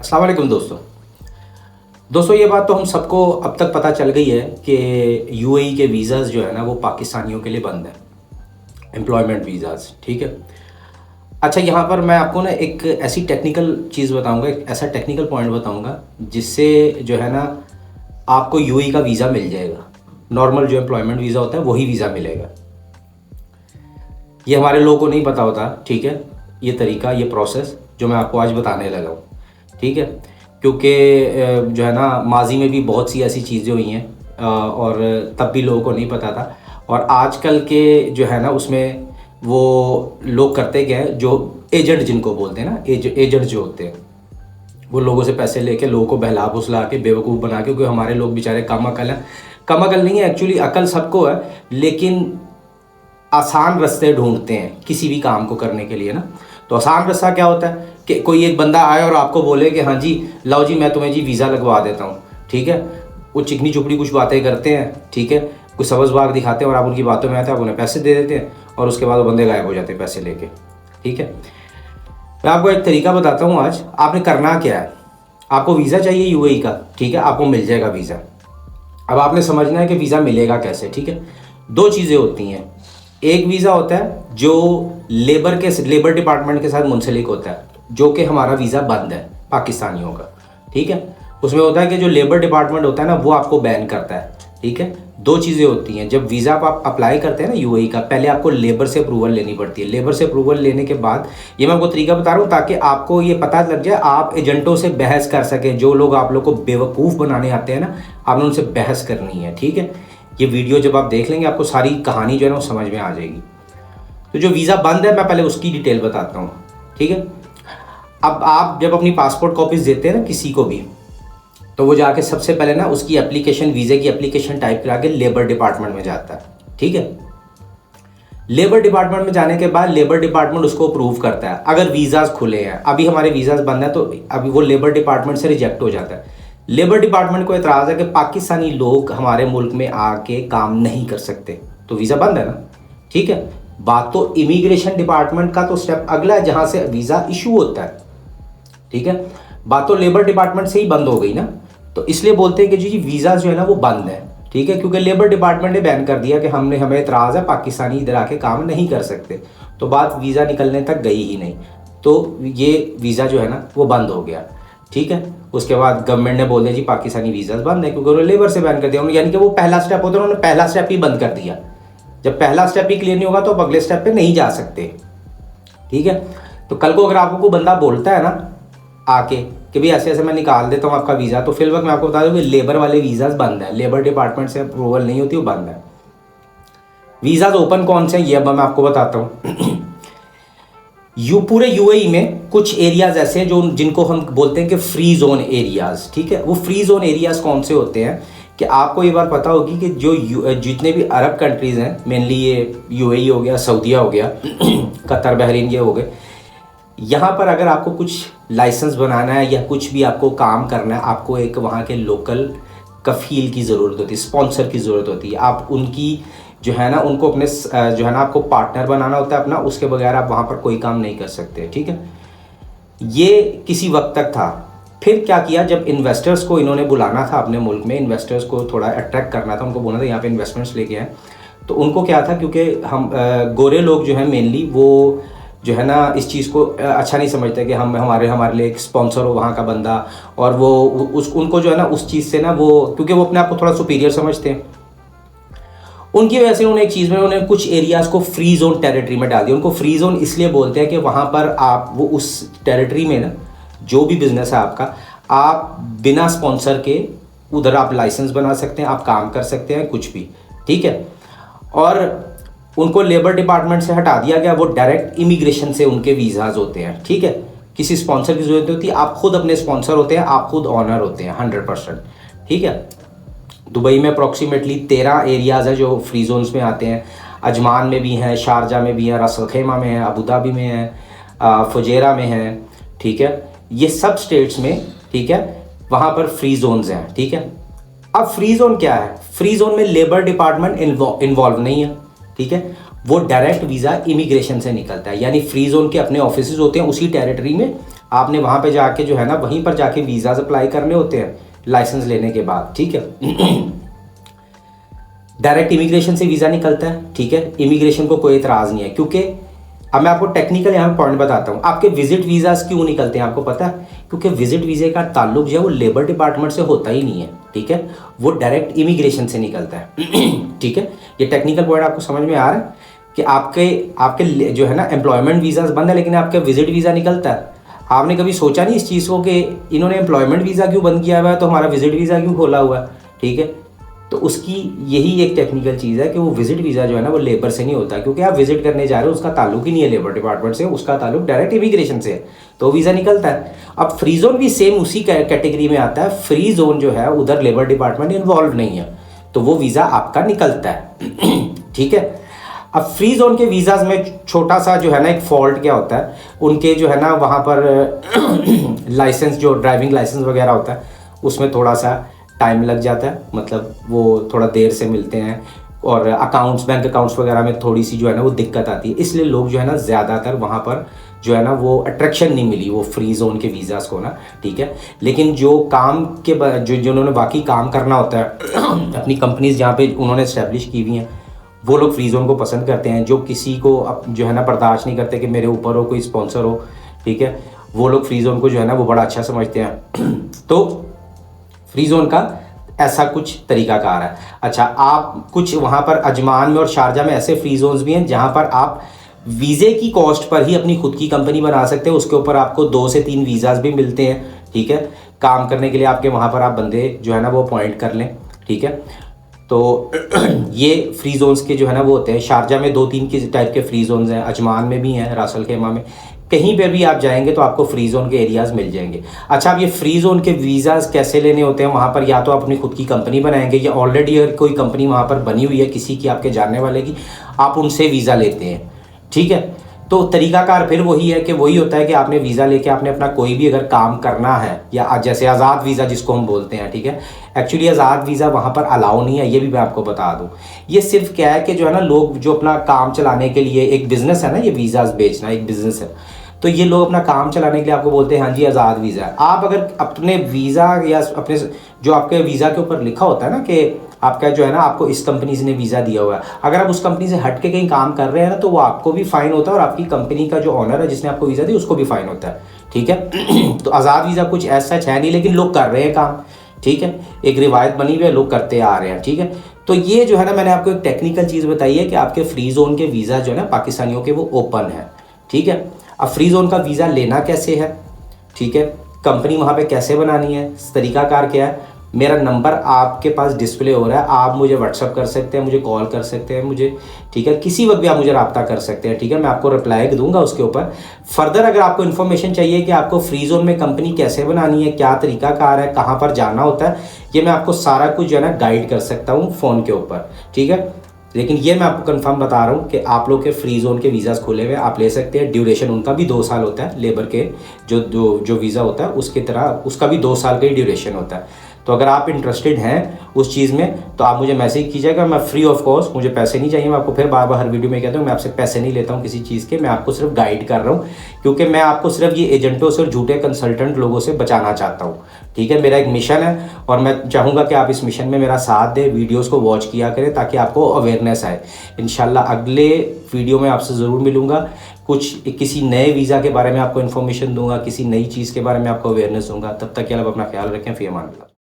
अस्सलाम वालेकुम दोस्तों ये बात तो हम सबको अब तक पता चल गई है कि यूएई के वीज़ाज़ जो है ना वो पाकिस्तानियों के लिए बंद है, एम्प्लॉयमेंट वीज़ाज़। ठीक है। अच्छा, यहाँ पर मैं आपको ना एक ऐसी टेक्निकल चीज़ बताऊँगा, एक ऐसा टेक्निकल पॉइंट बताऊँगा जिससे जो है ना आपको यूएई का वीज़ा मिल जाएगा। नॉर्मल जो एम्प्लॉयमेंट वीज़ा होता है वही वीज़ा मिलेगा। ये हमारे लोगों को नहीं पता होता। ठीक है। ये तरीका, ये प्रोसेस जो मैं आपको आज बताने लगा हूँ। ठीक है। क्योंकि जो है ना माजी में भी बहुत सी ऐसी चीज़ें हुई हैं और तब भी लोगों को नहीं पता था। और आजकल के जो है ना उसमें वो लोग करते क्या है, जो एजेंट जिनको बोलते हैं ना, एजेंट जो होते हैं वो लोगों से पैसे लेके लोगों को बहला फुसला के बेवकूफ़ बना के, क्योंकि हमारे लोग बेचारे कम अकल हैं। कम अकल नहीं है, एक्चुअली अकल सबको है, लेकिन आसान रास्ते ढूंढते हैं किसी भी काम को करने के लिए ना। तो आसान रास्ता क्या होता है कि कोई एक बंदा आए और आपको बोले कि हाँ जी लाओ जी मैं तुम्हें जी वीज़ा लगवा देता हूँ। ठीक है। वो चिकनी चुपड़ी कुछ बातें करते हैं। ठीक है। कुछ सब्ज़ बाग दिखाते हैं और आप उनकी बातों में आते हैं, आप उन्हें पैसे दे देते हैं और उसके बाद वो बंदे गायब हो जाते हैं पैसे लेके। ठीक है। मैं आपको एक तरीका बताता हूँ आज। आपने करना क्या है, आपको वीज़ा चाहिए यूएई का। ठीक है। आपको मिल जाएगा वीज़ा। अब आपने समझना है कि वीज़ा मिलेगा कैसे। ठीक है। दो चीज़ें होती हैं। एक वीज़ा होता है जो लेबर डिपार्टमेंट के साथ मुंसलिक होता है, जो कि हमारा वीज़ा बंद है पाकिस्तानियों का। ठीक है। उसमें होता है कि जो लेबर डिपार्टमेंट होता है ना वो आपको बैन करता है। ठीक है। दो चीज़ें होती हैं। जब वीज़ा आप अप्लाई करते हैं ना यूएई का, पहले आपको लेबर से अप्रूवल लेनी पड़ती है। लेबर से अप्रूवल लेने के बाद, ये मैं आपको तरीका बता रहा हूँ ताकि आपको ये पता लग जाए, आप एजेंटों से बहस कर सकें। जो लोग आप लोग को बेवकूफ़ बनाने आते हैं ना, आपने उनसे बहस करनी है। ठीक है। ये वीडियो जब आप देख लेंगे आपको सारी कहानी जो है ना वो समझ में आ जाएगी। तो जो वीज़ा बंद है मैं पहले उसकी डिटेल बताता हूँ। ठीक है। अब आप जब अपनी पासपोर्ट कॉपीज देते हैं ना किसी को भी, तो वो जाके सबसे पहले ना उसकी एप्लीकेशन, वीज़े की एप्लीकेशन टाइप करा के लेबर डिपार्टमेंट में जाता है। ठीक है। लेबर डिपार्टमेंट में जाने के बाद लेबर डिपार्टमेंट उसको अप्रूव करता है। अगर वीज़ाज खुले हैं, अभी हमारे वीज़ाज बंद है, तो अभी वो लेबर डिपार्टमेंट से रिजेक्ट हो जाता है। लेबर डिपार्टमेंट को एतराज़ है कि पाकिस्तानी लोग हमारे मुल्क में आके काम नहीं कर सकते, तो वीज़ा बंद है ना। ठीक है। बात तो इमिग्रेशन डिपार्टमेंट का तो स्टेप अगला है जहां से वीज़ा इशू होता है। ठीक है। बात तो लेबर डिपार्टमेंट से ही बंद हो गई ना, तो इसलिए बोलते हैं कि जी वीज़ा जो है ना वो बंद है। ठीक है। क्योंकि लेबर डिपार्टमेंट ने बैन कर दिया कि हमें एतराज़ है, पाकिस्तानी इधर आके काम नहीं कर सकते, तो बात वीज़ा निकलने तक गई ही नहीं, तो ये वीज़ा जो है ना वो बंद हो गया। ठीक है। उसके बाद गवर्नमेंट ने बोल दिया जी पाकिस्तानी वीज़ा बंद है, क्योंकि उन्होंने लेबर से बैन कर दिया। यानी कि वो पहला स्टेप होता है, उन्होंने पहला स्टेप ही बंद कर दिया। जब पहला स्टेप ही क्लियर नहीं होगा तो आप अगले स्टेप पे नहीं जा सकते। ठीक है। तो कल को अगर आपको बंदा बोलता है ना आके कि भाई ऐसे ऐसे मैं निकाल देता हूँ आपका वीज़ा, तो फिर वक्त मैं आपको बता दूँ कि लेबर वाले वीज़ाज बंद है, लेबर डिपार्टमेंट से अप्रूवल नहीं होती, वो बंद है। वीज़ाज ओपन कौन से हैं ये अब मैं आपको बताता हूँ। पूरे यूएई में कुछ एरियाज ऐसे हैं जो जिनको हम बोलते हैं कि फ्री जोन एरियाज। ठीक है। वो फ्री जोन एरियाज कौन से होते हैं कि आपको ये बात पता होगी कि जो जितने भी अरब कंट्रीज़ हैं, मेनली ये यूएई हो गया, सऊदीया हो गया, कतर, बहरीन, ये हो गए, यहाँ पर अगर आपको कुछ लाइसेंस बनाना है या कुछ भी आपको काम करना है, आपको एक वहाँ के लोकल कफ़ील की ज़रूरत होती है, स्पॉन्सर की ज़रूरत होती है। आप उनकी जो है ना उनको अपने जो है ना आपको पार्टनर बनाना होता है अपना, उसके बगैर आप वहाँ पर कोई काम नहीं कर सकते। ठीक है। ये किसी वक्त तक था। फिर क्या किया, जब इन्वेस्टर्स को इन्होंने बुलाना था अपने मुल्क में, इन्वेस्टर्स को थोड़ा अट्रैक्ट करना था, उनको बोलना था यहाँ पे इन्वेस्टमेंट्स लेके आए, तो उनको क्या था, क्योंकि हम गोरे लोग जो हैं मेनली वो जो है ना इस चीज़ को अच्छा नहीं समझते कि हमारे लिए एक स्पॉन्सर हो वहाँ का बंदा, और वो उनको जो है ना उस चीज़ से ना वो, क्योंकि वो अपने आप को थोड़ा सुपीरियर समझते हैं, उनकी वजह से उन्होंने एक चीज़ में उन्होंने कुछ एरियाज़ को फ्री जोन टेरिटरी में डाल दिया। उनको फ्री जोन इसलिए बोलते हैं कि वहाँ पर आप वो उस टेरिटरी में ना जो भी बिजनेस है आपका, आप बिना स्पॉन्सर के उधर आप लाइसेंस बना सकते हैं, आप काम कर सकते हैं कुछ भी। ठीक है। और उनको लेबर डिपार्टमेंट से हटा दिया गया, वो डायरेक्ट इमिग्रेशन से उनके वीज़ाज होते हैं। ठीक है। किसी स्पॉन्सर की जरूरत होती है, आप खुद अपने स्पॉन्सर होते हैं, आप खुद ऑनर होते हैं 100%। ठीक है। दुबई में अप्रॉक्सीमेटली 13 एरियाज़ हैं जो फ्री जोन्स में आते हैं। अजमान में भी हैं, शारजा में भी हैं, रास अल खैमा में है, अबू धाबी में है, फुजेरा में है। ठीक है। ये सब स्टेट्स में, ठीक है, वहाँ पर फ्री जोन्स हैं। ठीक है। अब फ्री जोन क्या है, फ्री जोन में लेबर डिपार्टमेंट इन्वॉल्व नहीं है। ठीक है। वो डायरेक्ट वीज़ा इमिग्रेशन से निकलता है, यानी फ्री जोन के अपने ऑफिसेज होते हैं उसी टेरिटरी में, आपने वहाँ पे जाके जो है ना वहीं पर जाके वीज़ाज अप्लाई करने होते हैं लाइसेंस लेने के बाद, ठीक है। डायरेक्ट इमिग्रेशन से वीज़ा निकलता है, ठीक है, इमिग्रेशन को कोई एतराज़ नहीं है। क्योंकि अब मैं आपको टेक्निकल यहाँ पॉइंट बताता हूँ, आपके विजिट वीज़ाज क्यों निकलते हैं आपको पता है? क्योंकि विजिट वीज़े का ताल्लुक जो है वो लेबर डिपार्टमेंट से होता ही नहीं है, ठीक है, वो डायरेक्ट इमिग्रेशन से निकलता है। ठीक है, ये टेक्निकल पॉइंट आपको समझ में आ रहा है कि आपके जो है ना एम्प्लॉयमेंट वीज़ाज बंद है लेकिन आपका विजिट वीज़ा निकलता है। आपने कभी सोचा नहीं इस चीज़ को कि इन्होंने एम्प्लॉयमेंट वीज़ा क्यों बंद किया हुआ है तो हमारा विजिट वीज़ा क्यों खोला हुआ है, ठीक है। तो उसकी यही एक टेक्निकल चीज़ है कि वो विजिट वीज़ा जो है ना वो लेबर से नहीं होता, क्योंकि आप विजिट करने जा रहे हो उसका ताल्लुक ही नहीं है लेबर डिपार्टमेंट से, उसका ताल्लुक डायरेक्ट इमिग्रेशन से है, तो वीज़ा निकलता है। अब फ्री जोन भी सेम उसी कैटेगरी में आता है। फ्री जोन जो है उधर लेबर डिपार्टमेंट इन्वॉल्व नहीं है, तो वो वीज़ा आपका निकलता है। ठीक है। अब फ्री जोन के वीज़ाज में छोटा सा जो है ना एक फॉल्ट क्या होता है, उनके जो है ना वहाँ पर लाइसेंस जो ड्राइविंग लाइसेंस वगैरह होता है उसमें थोड़ा सा टाइम लग जाता है, मतलब वो थोड़ा देर से मिलते हैं, और अकाउंट्स बैंक अकाउंट्स वगैरह में थोड़ी सी जो है ना वो दिक्कत आती है, इसलिए लोग जो है ना ज़्यादातर वहाँ पर जो है ना वो अट्रैक्शन नहीं मिली वो फ्री जोन के वीज़ाज़ को ना, ठीक है। लेकिन जो काम के जिन्होंने वाकई काम करना होता है अपनी कंपनीज जहाँ पे उन्होंने इस्टेब्लिश की हुई हैं, वो लोग फ्री जोन को पसंद करते हैं। जो किसी को जो है ना बर्दाश्त नहीं करते कि मेरे ऊपर हो कोई स्पॉन्सर हो, ठीक है, वो लोग फ्री जोन को जो है ना वो बड़ा अच्छा समझते हैं। तो फ्री जोन का ऐसा कुछ तरीकाकार है। अच्छा, आप कुछ वहाँ पर अजमान में और शारजा में ऐसे फ्री जोन्स भी हैं जहाँ पर आप वीज़े की कॉस्ट पर ही अपनी खुद की कंपनी बना सकते हैं, उसके ऊपर आपको 2 से 3 वीज़ाज भी मिलते हैं, ठीक है, काम करने के लिए आपके वहाँ पर आप बंदे जो है ना वो अपॉइंट कर लें, ठीक है। तो ये फ्री जोन्स के जो है ना वो होते हैं, शारजा में 2-3 के टाइप के फ्री जोन्स हैं, अजमान में भी हैं, रासल खेमा में, कहीं पर भी आप जाएंगे तो आपको फ्री जोन के एरियाज़ मिल जाएंगे। अच्छा, अब ये फ्री जोन के वीज़ाज़ कैसे लेने होते हैं? वहाँ पर या तो आप अपनी खुद की कंपनी बनाएंगे या ऑलरेडी अगर कोई कंपनी वहाँ पर बनी हुई है किसी की आपके जानने वाले की, आप उनसे वीज़ा लेते हैं, ठीक है। तो तरीकाकार फिर वही है कि वही होता है कि आपने वीज़ा लेके आपने अपना कोई भी अगर काम करना है, या जैसे आज़ाद वीज़ा जिसको हम बोलते हैं, ठीक है, एक्चुअली आज़ाद वीज़ा वहाँ पर अलाउ नहीं है, ये भी मैं आपको बता दूँ। ये सिर्फ क्या है कि जो है ना लोग जो अपना काम चलाने के लिए, एक बिज़नेस है ना, ये वीज़ाज़ बेचना एक बिज़नेस है, तो ये लोग अपना काम चलाने के लिए आपको बोलते हैं हाँ जी आज़ाद वीज़ा है। आप अगर अपने वीज़ा या अपने जो आपके वीज़ा के ऊपर लिखा होता है ना कि आपका जो है ना आपको इस कंपनी से ने वीज़ा दिया हुआ है, अगर आप उस कंपनी से हट के कहीं काम कर रहे हैं ना तो वो आपको भी फ़ाइन होता है और आपकी कंपनी का जो ऑनर है जिसने आपको वीज़ा दी उसको भी फ़ाइन होता है, ठीक है। तो आज़ाद वीज़ा कुछ ऐसा है नहीं, लेकिन लोग कर रहे हैं काम, ठीक है, एक रिवायत बनी हुई है, लोग करते आ रहे हैं, ठीक है। तो ये जो है ना मैंने आपको एक टेक्निकल चीज़ बताई है कि आपके फ्री जोन के वीज़ा जो है ना पाकिस्तानियों के वो ओपन है, ठीक है। अब फ्री जोन का वीज़ा लेना कैसे है, ठीक है, कंपनी वहाँ पे कैसे बनानी है, तरीकाकार क्या है, मेरा नंबर आपके पास डिस्प्ले हो रहा है, आप मुझे व्हाट्सअप कर सकते हैं, मुझे कॉल कर सकते हैं मुझे, ठीक है, किसी वक्त भी आप मुझे रब्ता कर सकते हैं, ठीक है, मैं आपको रिप्लाई दूंगा उसके ऊपर। फर्दर अगर आपको इन्फॉर्मेशन चाहिए कि आपको फ्री जोन में कंपनी कैसे बनानी है, क्या तरीकाकार है, कहाँ पर जाना होता है, ये मैं आपको सारा कुछ जो है ना गाइड कर सकता हूँ फ़ोन के ऊपर, ठीक है। लेकिन ये मैं आपको कंफर्म बता रहा हूँ कि आप लोग के फ्री जोन के वीज़ाज़ खुले हुए आप ले सकते हैं। ड्यूरेशन उनका भी 2 साल होता है, लेबर के जो वीज़ा होता है उसकी तरह उसका भी 2 साल का ही ड्यूरेशन होता है। तो अगर आप इंटरेस्टेड हैं उस चीज़ में तो आप मुझे मैसेज कीजिएगा, मैं फ्री ऑफ कॉस्ट, मुझे पैसे नहीं चाहिए। मैं आपको फिर बार बार हर वीडियो में कहता हूँ मैं आपसे पैसे नहीं लेता हूँ किसी चीज़ के, मैं आपको सिर्फ गाइड कर रहा हूँ, क्योंकि मैं आपको सिर्फ ये एजेंटों से और झूठे कंसल्टेंट लोगों से बचाना चाहता हूँ, ठीक है। मेरा एक मिशन है और मैं चाहूँगा कि आप इस मिशन में मेरा साथ दें, वीडियोज़ को वॉच किया करें ताकि आपको अवेयरनेस आए। इंशाल्लाह अगले वीडियो में आपसे ज़रूर मिलूँगा, कुछ किसी नए वीज़ा के बारे में आपको इन्फॉर्मेशन दूंगा, किसी नई चीज़ के बारे में आपको अवेयरनेस दूंगा। तब तक के लिए आप अपना ख्याल रखें। फ़ी अमान अल्लाह।